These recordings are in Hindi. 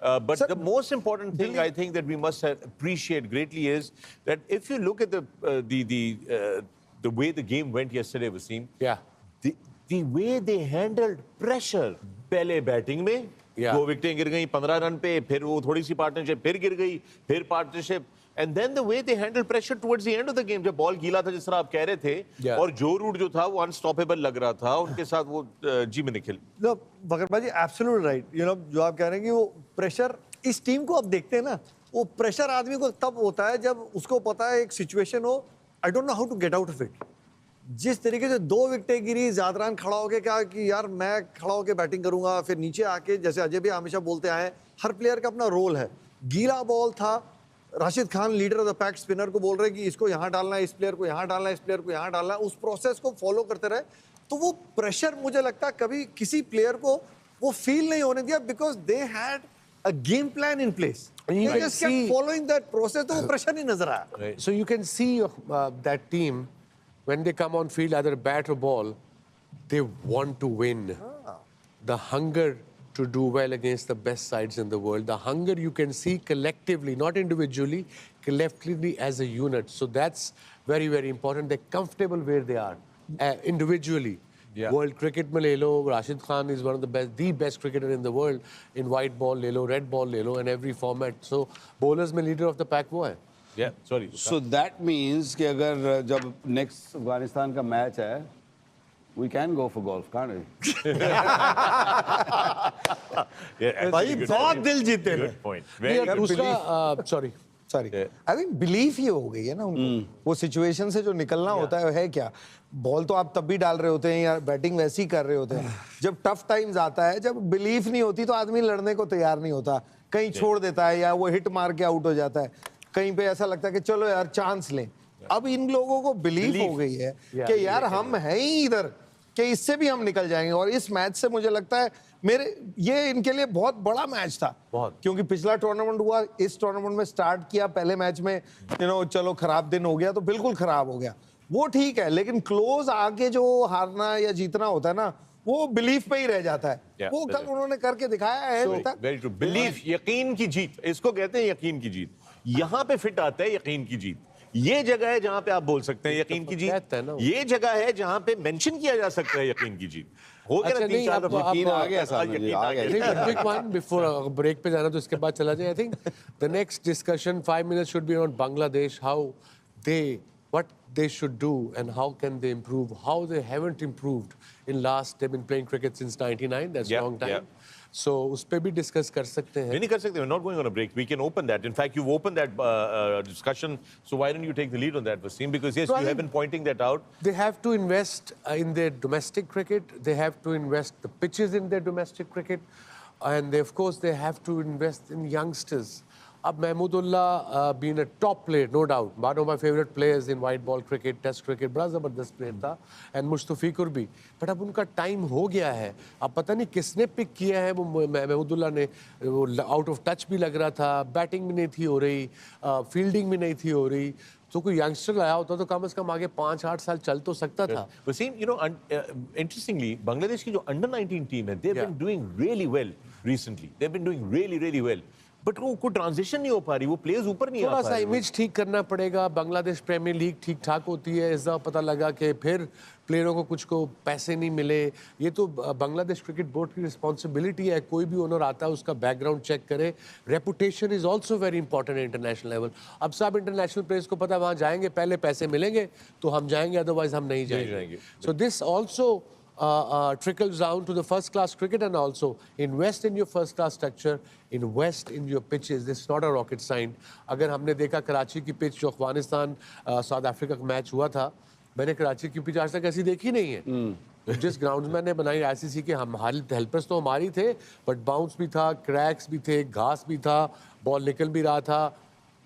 But the most important thing I think that we must appreciate greatly is that if you look at the way the game went yesterday, Wasim, the way they handled pressure. पहले बैटिंग में 2 विकेटें गिर गई 15 रन पे, फिर वो थोड़ी सी पार्टनरशिप फिर गिर गई, फिर partnership, and then the way they handled pressure towards the end of the game, जब बॉल गीला था जिस तरह आप कह रहे थे, और जो रूट जो था वो अनस्टॉपेबल लग रहा था, उनके साथ वो जी में निकल। नो बकर भाई एब्सोल्युटली राइट, यू नो जो आप कह रहे हैं कि वो प्रेशर इस टीम को अब देखते हैं ना, वो प्रेशर आदमी को तब होता है जब उसको पता है एक सिचुएशन हो, I don't know how to get out of it. जिस तरीके से 2 विकेटें गिरी, ज़ादरान खड़ा होके कहा कि यार मैं खड़ा होके बैटिंग करूंगा, फिर नीचे आके जैसे अजय भी हमेशा बोलते आए, हर प्लेयर का अपना रोल है। गीला बॉल था, Rashid Khan leader of the pack spinner को बोल रहे कि इसको यहाँ डालना है, इस प्लेयर को यहाँ डालना है, इस प्लेयर को यहाँ डालना है, उस प्रोसेस को फॉलो करते रहे, तो वो प्रेशर मुझे लगता है कभी किसी प्लेयर को वो फील नहीं होने दिया, because they had a game plan in place, following that process, तो वो प्रेशर नहीं नजर आया। So you can see that team when they come on field, either bat or ball, they want to win. The hunger to do well against the best sides in the world, the hunger you can see collectively, not individually, collectively as a unit. So that's very, very important. They're comfortable where they are, individually. World cricket में ले लो, Rashid Khan is one of the best cricketer in the world. In white ball ले लो, red ball ले लो, in every format. So bowlers में leader of the pack वो है. Yeah, sorry. So that means कि अगर जब next अफगानिस्तान का मैच है, we can go for golf, can't we? भाई बहुत दिल जीते हैं। Good point. Very Sorry. I think belief ही हो गई है ना उनको, वो सिचुएशन से जो निकलना होता है क्या, बॉल तो आप तब भी डाल रहे होते हैं या बैटिंग वैसी कर रहे होते हैं, जब टफ टाइम्स आता है, जब बिलीफ नहीं होती तो आदमी लड़ने को तैयार नहीं होता, कहीं छोड़ देता है या वो हिट मार के आउट हो जाता है, कहीं पे ऐसा लगता है कि चलो यार चांस लें। अब इन लोगों को बिलीफ हो गई है कि यार हम हैं ही इधर, कि इससे भी हम निकल जाएंगे, और इस मैच से मुझे लगता है ये इनके लिए बहुत बड़ा मैच था, क्योंकि पिछला टूर्नामेंट हुआ, इस टूर्नामेंट में स्टार्ट किया, पहले मैच में चलो खराब दिन हो गया तो बिल्कुल खराब हो गया, वो ठीक है, लेकिन क्लोज आके जो हारना या जीतना होता है ना, वो बिलीफ पे ही रह जाता है। वो कल उन्होंने करके दिखाया है। वेरी ट्रू, बिलीफ, यकीन की जीत, इसको कहते हैं यकीन की जीत। यहाँ पे फिट आता है यकीन की जीत। ये जगह है जहां पे आप बोल सकते हैं यकीन की जीत, ये जगह है जहां पे मेंशन किया जा सकता है यकीन की जीत। हो गया, 3-4 दफा यकीन आ गया साहब, यकीन आ गया। Quick one before ब्रेक पे जाना, तो इसके बाद चला जाए। I think the next discussion 5 minutes should be on Bangladesh, how what they should do and how can they improve, how they haven't improved in they've been playing cricket since 99, that's a long time. So उस पे भी डिस्कस कर सकते हैं। नहीं कर सकते, we're not going on a break, we can open that. In fact, you've opened that discussion, so why don't you take the lead on that, Wasim, because yes, you have been pointing that out. They have to invest in their domestic cricket, they have to invest the pitches in their domestic cricket, and of course they have to invest in youngsters. अब Mahmudullah being a top player, no doubt, one of my favorite players in white ball cricket, test cricket, बड़ा ज़बरदस्त प्लेयर था, and मुस्तफ़ीकुर भी, बट अब उनका टाइम हो गया है। अब पता नहीं किसने पिक किया है, वो महमूदुल्लाह ने, वो आउट ऑफ टच भी लग रहा था, बैटिंग भी नहीं थी हो रही, फील्डिंग भी नहीं थी हो रही, तो कोई यंगस्टर लाया होता तो कम से कम आगे 5-8 साल चल तो सकता था। Wasim, interestingly, बांग्लादेश की जो अंडर 19 टीम है, they've been doing really well recently. They've been doing really, really well. But वो कोई ट्रांजिशन नहीं हो पा रही, वो प्लेयर्स ऊपर नहीं आ पा रहे। थोड़ा सा इमेज ठीक करना पड़ेगा। बांग्लादेश प्रीमियर लीग ठीक ठाक होती है, इस दफा पता लगा कि फिर प्लेयरों को कुछ को पैसे नहीं मिले। ये तो बांग्लादेश क्रिकेट बोर्ड की रिस्पॉन्सिबिलिटी है, कोई भी ओनर आता है उसका बैकग्राउंड चेक करे। Reputation is also very important international level. अब सब इंटरनेशनल प्लेयर्स को पता है वहाँ जाएंगे पहले पैसे मिलेंगे तो हम जाएंगे, अदरवाइज हम नहीं जाएंगे। So this also trickles down to the first class cricket, and also invest in your first class structure, invest in your pitches. This is not a rocket science. अगर हमने देखा कराची की पिच जो अफगानिस्तान साउथ अफ्रीका का मैच हुआ था, मैंने कराची की पिच आज तक ऐसी देखी नहीं है। जिस ग्राउंड्समैन ने बनाई आईसीसी के, हम हेल्पर्स तो हमारी थे, बट बाउंस भी था, क्रैक्स भी थे, घास भी था, बॉल निकल भी रहा था,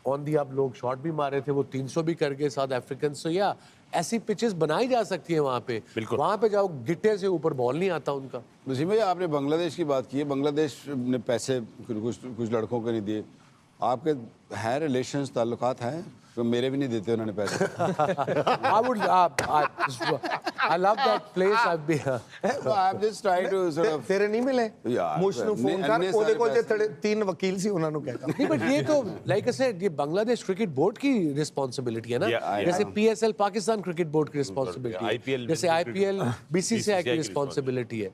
ऑन दी अब लोग शॉट भी मारे थे, वो 300 भी कर गए साउथ अफ्रीकन। सो या ऐसी पिचेस बनाई जा सकती है वहाँ पे, वहाँ पे जाओ, गिट्टे से ऊपर बॉल नहीं आता उनका। नसीम भाई, आपने बांग्लादेश की बात की है, बांग्लादेश ने पैसे कुछ लड़कों को नहीं दिए। आपके हैं रिलेशंस, ताल्लुकात हैं? तो मेरे भी नहीं देते उन्होंने पैसे। I love that place. I've been. I'm just trying to sort of. तेरे नहीं मिले यार, मुझ ਨੂੰ ਫੋਨ ਕਰ ਇੰਨੇ ਉਹਦੇ ਕੋਲ ਜੇ ਸਾਰੇ तीन वकील ਸੀ ਉਹਨਾਂ ਨੂੰ ਕਹਿ नहीं बट ये तो लाइक आई सेड ये बांग्लादेश क्रिकेट बोर्ड की रिस्पांसिबिलिटी है ना जैसे पीएसएल पाकिस्तान क्रिकेट बोर्ड की रिस्पांसिबिलिटी IPL जैसे आईपीएल बीसीसीआई की रिस्पांसिबिलिटी है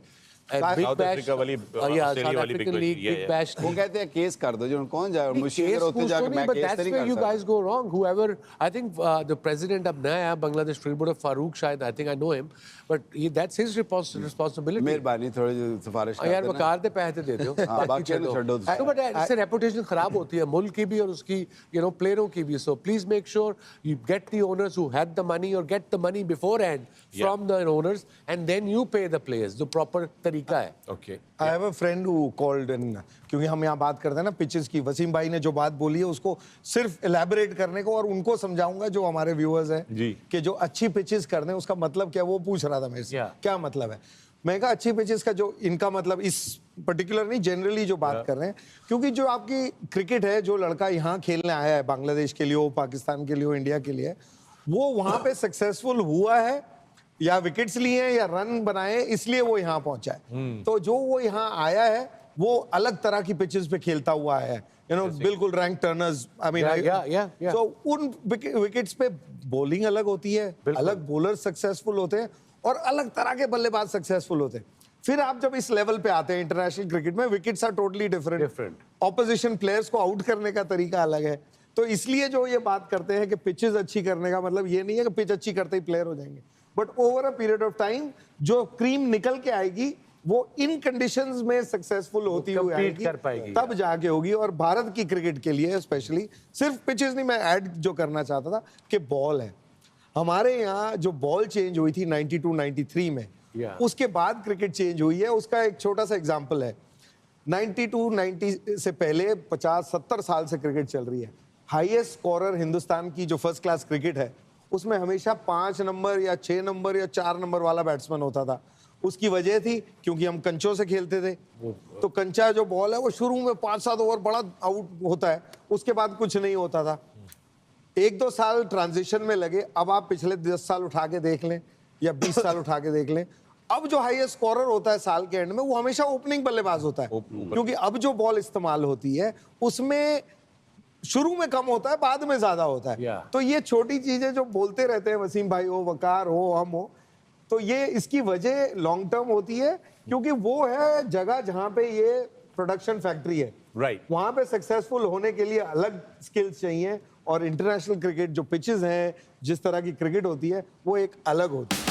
बिग South बैश Africa वाली, या Australia साउथ वाली African big league bash, big bash वो कहते हैं केस कर दो, जो कौन जाए मुश्किल होते जाके मैं but केस that's नहीं where you कर guys सकता। go wrong. Whoever, I think the president अब नया है Bangladesh cricket board of Farooq शायद, I think I know him, but that's his responsibility. मेहरबानी थोड़ी सिफारिश कर यार देना। वकार दे पैसे दे दो हाँ, बाकी छोड़ो। छोड़ो। तो बट इससे रेपुटेशन खराब होती है मुल्क की भी और उसकी प्लेयरों की भी so please make sure you get the owners who had the money और get the money before hand from the owners and then you pay the players जो प्रॉपर तरीका है Okay. I have a friend who called in, क्योंकि हम यहाँ बात करते हैं ना पिचेस की, वसीम भाई ने जो बात बोली है उसको सिर्फ एलैबोरेट करने को और उनको समझाऊंगा जो हमारे व्यूअर्स हैं जी। कि जो अच्छी पिचेस करने उसका मतलब क्या, वो पूछ रहा था मेरे से क्या मतलब है। मैं कहा अच्छी पिचेस का जो इनका मतलब इस पर्टिकुलर नहीं जनरली जो बात कर रहे हैं, क्योंकि जो आपकी क्रिकेट है, जो लड़का यहाँ खेलने आया है बांग्लादेश के लिए हो, पाकिस्तान के लिए हो, इंडिया के लिए, वो वहां पे सक्सेसफुल हुआ है या विकेट्स लिए हैं या रन बनाए, इसलिए वो यहाँ पहुंचा है। तो जो वो यहाँ आया है वो अलग तरह की पिचेस पे खेलता हुआ है, बिल्कुल रैंक टर्नर्स, आई मीन तो उन विकेट्स पे बॉलिंग अलग होती है, अलग बॉलर सक्सेसफुल होते हैं और अलग तरह के बल्लेबाज सक्सेसफुल होते हैं। फिर आप जब इस लेवल पे आते हैं इंटरनेशनल क्रिकेट में, wickets are totally different, opposition players को आउट करने का तरीका अलग है। तो इसलिए जो ये बात करते हैं कि पिचेस अच्छी करने का मतलब ये नहीं है कि पिच अच्छी करते ही प्लेयर हो जाएंगे, but over a period of time जो क्रीम निकल के आएगी वो इन कंडीशंस में सक्सेसफुल होती हुई आएगी, तब जाके होगी। और भारत की क्रिकेट के लिए स्पेशली सिर्फ पिचेस नहीं, मैं ऐड जो करना चाहता था कि बॉल है हमारे यहाँ, जो बॉल चेंज हुई थी 92-93 में, उसके बाद क्रिकेट चेंज हुई है। उसका एक छोटा सा एग्जांपल है, 92-90 से पहले 50-70 साल से क्रिकेट चल रही है। हाईएस्ट स्कोरर हिंदुस्तान की जो फर्स्ट क्लास क्रिकेट है उसमें हमेशा 5 नंबर या 6 नंबर या 4 नंबर वाला बैट्समैन होता था। उसकी वजह थी क्योंकि हम कंचों से खेलते थे, तो कंचा जो बॉल है वो शुरू में 5-7 ओवर बड़ा आउट होता है, उसके बाद कुछ नहीं होता था। 1-2 साल ट्रांजिशन में लगे, अब आप पिछले 10 साल उठा के देख लें या 20 साल उठा के देख लें, अब जो हाईएस्ट स्कोरर होता है साल के एंड में वो हमेशा ओपनिंग बल्लेबाज होता है, क्योंकि अब जो बॉल इस्तेमाल होती है उसमें शुरू में कम होता है, बाद में ज्यादा होता है। तो ये छोटी चीजें जो बोलते रहते हैं वसीम भाई हो, वकार हो, हम हो, तो ये इसकी वजह लॉन्ग टर्म होती है, क्योंकि वो है जगह जहां पे ये प्रोडक्शन फैक्ट्री है, वहां पे सक्सेसफुल होने के लिए अलग स्किल्स चाहिए। और इंटरनेशनल क्रिकेट जो पिचेस हैं, जिस तरह की क्रिकेट होती है, वो एक अलग होती है।